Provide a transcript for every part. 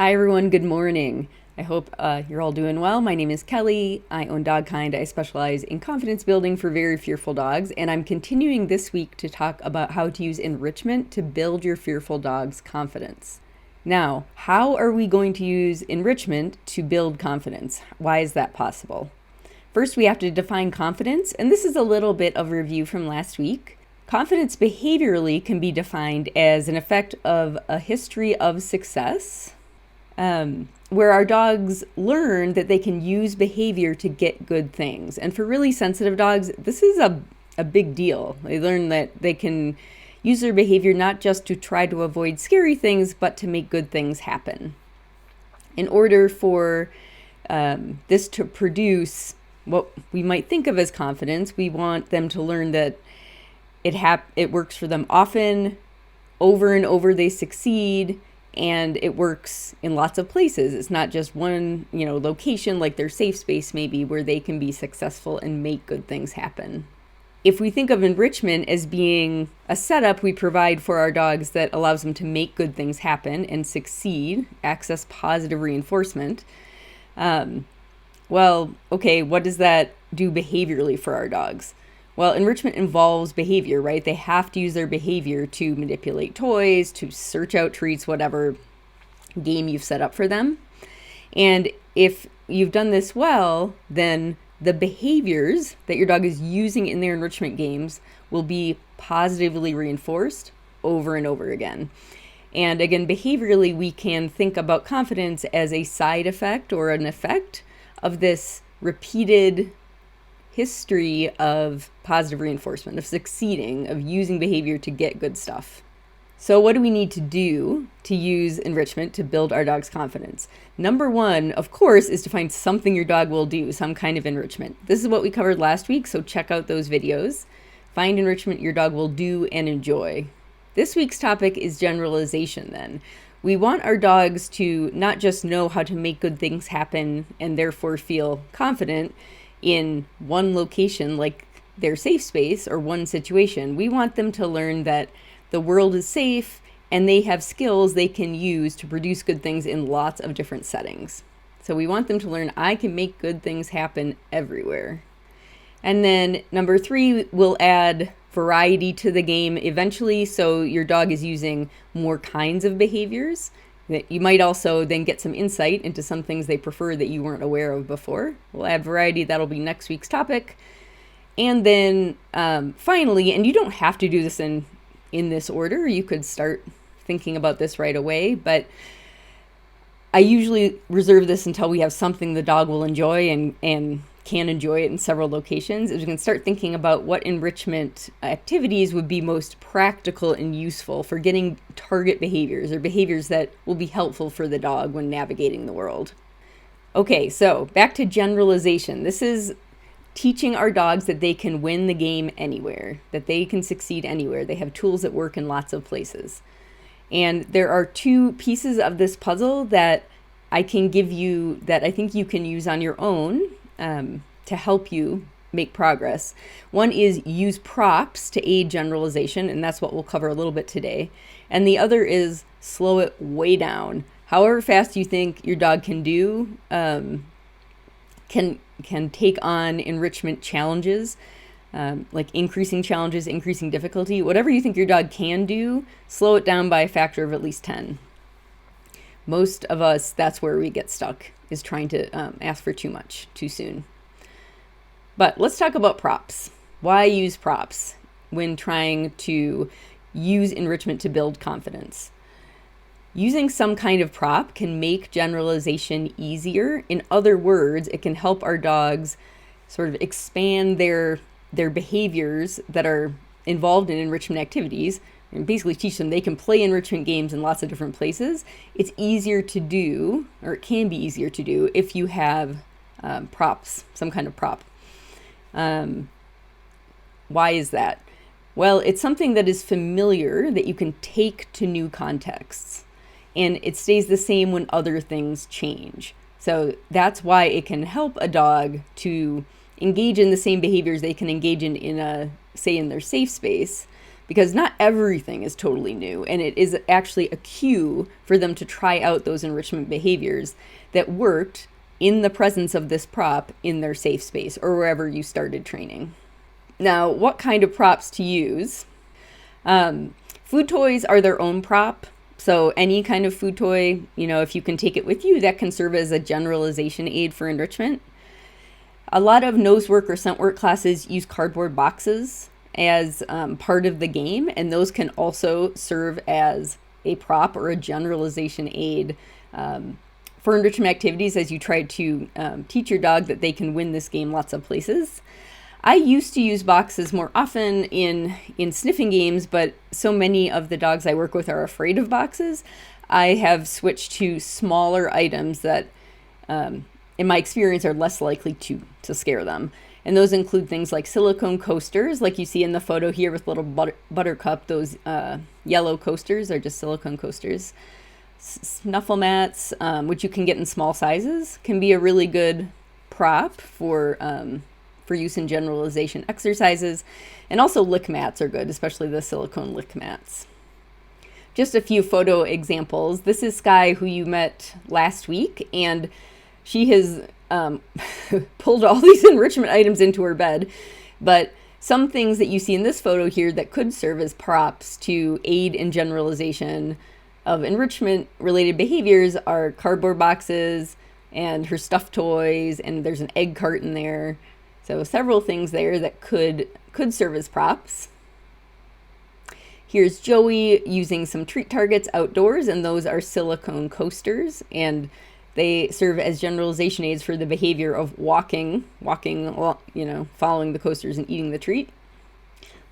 Hi everyone, good morning. I hope you're all doing well. My name is Kelly. I own Dogkind. I specialize in confidence building for very fearful dogs, and I'm continuing this week to talk about how to use enrichment to build your fearful dog's confidence. Now, how are we going to use enrichment to build confidence? Why is that possible? First, we have to define confidence, and this is a little bit of a review from last week. Confidence behaviorally can be defined as an effect of a history of success, where our dogs learn that they can use behavior to get good things. And for really sensitive dogs, this is a big deal. They learn that they can use their behavior not just to try to avoid scary things, but to make good things happen. In order for this to produce what we might think of as confidence, we want them to learn that it works for them often, over and over they succeed, and it works in lots of places. It's not just one, location like their safe space maybe where they can be successful and make good things happen. If we think of enrichment as being a setup we provide for our dogs that allows them to make good things happen and succeed, access positive reinforcement, what does that do behaviorally for our dogs? Well, enrichment involves behavior, right? They have to use their behavior to manipulate toys, to search out treats, whatever game you've set up for them. And if you've done this well, then the behaviors that your dog is using in their enrichment games will be positively reinforced over and over again. And again, behaviorally, we can think about confidence as a side effect or an effect of this repeated history of positive reinforcement, of succeeding, of using behavior to get good stuff. So what do we need to do to use enrichment to build our dog's confidence? Number one, of course, is to find something your dog will do, some kind of enrichment. This is what we covered last week, so check out those videos. Find enrichment your dog will do and enjoy. This week's topic is generalization then. We want our dogs to not just know how to make good things happen and therefore feel confident in one location like their safe space or one situation. We want them to learn that the world is safe and they have skills they can use to produce good things in lots of different settings. So we want them to learn I can make good things happen everywhere. And then number three, we'll add variety to the game eventually, so your dog is using more kinds of behaviors. That you might also then get some insight into some things they prefer that you weren't aware of before. We'll add variety. That'll be next week's topic. And then finally, and you don't have to do this in this order. You could start thinking about this right away, but I usually reserve this until we have something the dog will enjoy and can enjoy it in several locations, is we can start thinking about what enrichment activities would be most practical and useful for getting target behaviors or behaviors that will be helpful for the dog when navigating the world. Okay, so back to generalization. This is teaching our dogs that they can win the game anywhere, that they can succeed anywhere. They have tools that work in lots of places. And there are two pieces of this puzzle that I can give you that I think you can use on your own to help you make progress. One is use props to aid generalization, and that's what we'll cover a little bit today. And the other is slow it way down. However fast you think your dog can do, can take on enrichment challenges, like increasing challenges, increasing difficulty. Whatever you think your dog can do, slow it down by a factor of at least 10. Most of us, that's where we get stuck, is trying to ask for too much too soon. But let's talk about props. Why use props when trying to use enrichment to build confidence? Using some kind of prop can make generalization easier. In other words, it can help our dogs sort of expand their behaviors that are involved in enrichment activities, and basically teach them they can play enrichment games in lots of different places. It's easier to do, or it can be easier to do, if you have props, some kind of prop. Why is that? Well, it's something that is familiar that you can take to new contexts, and it stays the same when other things change. So that's why it can help a dog to engage in the same behaviors they can engage in say in their safe space, because not everything is totally new, and it is actually a cue for them to try out those enrichment behaviors that worked in the presence of this prop in their safe space or wherever you started training. Now, what kind of props to use? Food toys are their own prop. So any kind of food toy, if you can take it with you, that can serve as a generalization aid for enrichment. A lot of nose work or scent work classes use cardboard boxes as part of the game, and those can also serve as a prop or a generalization aid for enrichment activities as you try to teach your dog that they can win this game lots of places. I used to use boxes more often in sniffing games, but so many of the dogs I work with are afraid of boxes. I have switched to smaller items that, in my experience, are less likely to scare them. And those include things like silicone coasters, like you see in the photo here with little buttercup. Those yellow coasters are just silicone coasters. Snuffle mats, which you can get in small sizes, can be a really good prop for use in generalization exercises. And also lick mats are good, especially the silicone lick mats. Just a few photo examples. This is Sky, who you met last week, and she has pulled all these enrichment items into her bed. But some things that you see in this photo here that could serve as props to aid in generalization of enrichment related behaviors are cardboard boxes and her stuffed toys, and there's an egg carton there. So several things there that could serve as props. Here's Joey using some treat targets outdoors, and those are silicone coasters, and they serve as generalization aids for the behavior of walking, following the coasters and eating the treat.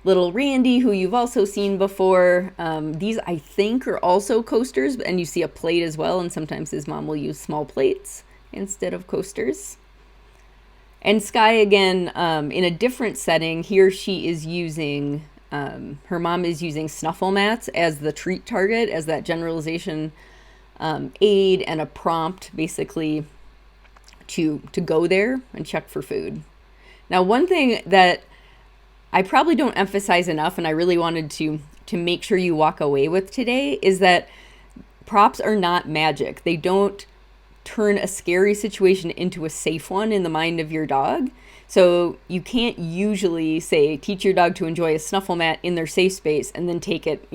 Little Randy, who you've also seen before, these I think are also coasters, and you see a plate as well, and sometimes his mom will use small plates instead of coasters. And Sky, again, in a different setting, here she is using, her mom is using snuffle mats as the treat target, as that generalization aid and a prompt, basically, to go there and check for food. Now, one thing that I probably don't emphasize enough, and I really wanted to make sure you walk away with today, is that props are not magic. They don't turn a scary situation into a safe one in the mind of your dog. So you can't usually say, teach your dog to enjoy a snuffle mat in their safe space and then take it,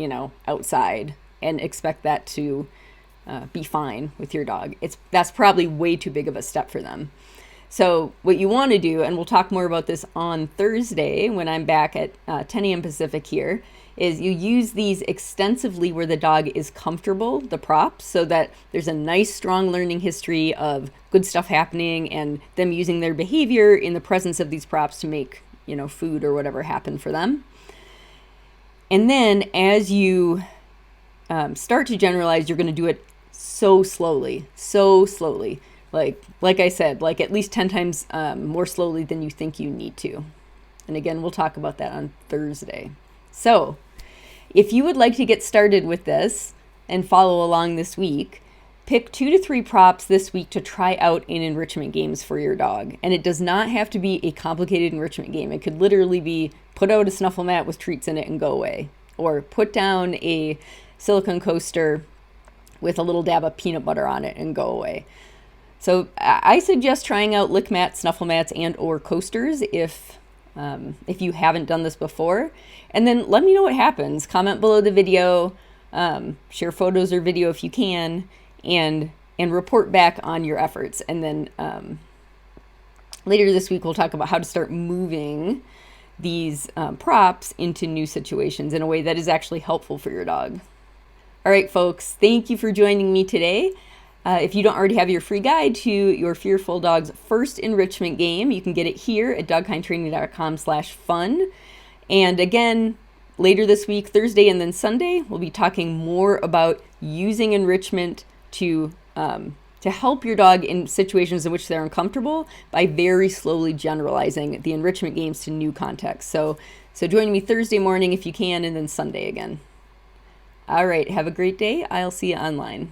outside and expect that to be fine with your dog. That's probably way too big of a step for them. So what you want to do, and we'll talk more about this on Thursday when I'm back at 10 a.m. Pacific here, is you use these extensively where the dog is comfortable, the props, so that there's a nice, strong learning history of good stuff happening and them using their behavior in the presence of these props to make, food or whatever happen for them. And then as you start to generalize, you're going to do it so slowly. Like I said, like at least 10 times more slowly than you think you need to. And again, we'll talk about that on Thursday. So if you would like to get started with this and follow along this week, pick 2 to 3 props this week to try out in enrichment games for your dog. And it does not have to be a complicated enrichment game. It could literally be put out a snuffle mat with treats in it and go away. Or put down a silicone coaster with a little dab of peanut butter on it and go away. So I suggest trying out lick mats, snuffle mats, and or coasters if you haven't done this before. And then let me know what happens. Comment below the video, share photos or video if you can, and report back on your efforts. And then later this week, we'll talk about how to start moving these props into new situations in a way that is actually helpful for your dog. All right, folks, thank you for joining me today. If you don't already have your free guide to your Fearful Dog's first enrichment game, you can get it here at dogkindtraining.com/fun. And again, later this week, Thursday and then Sunday, we'll be talking more about using enrichment to help your dog in situations in which they're uncomfortable by very slowly generalizing the enrichment games to new contexts. So join me Thursday morning if you can, and then Sunday again. All right, have a great day. I'll see you online.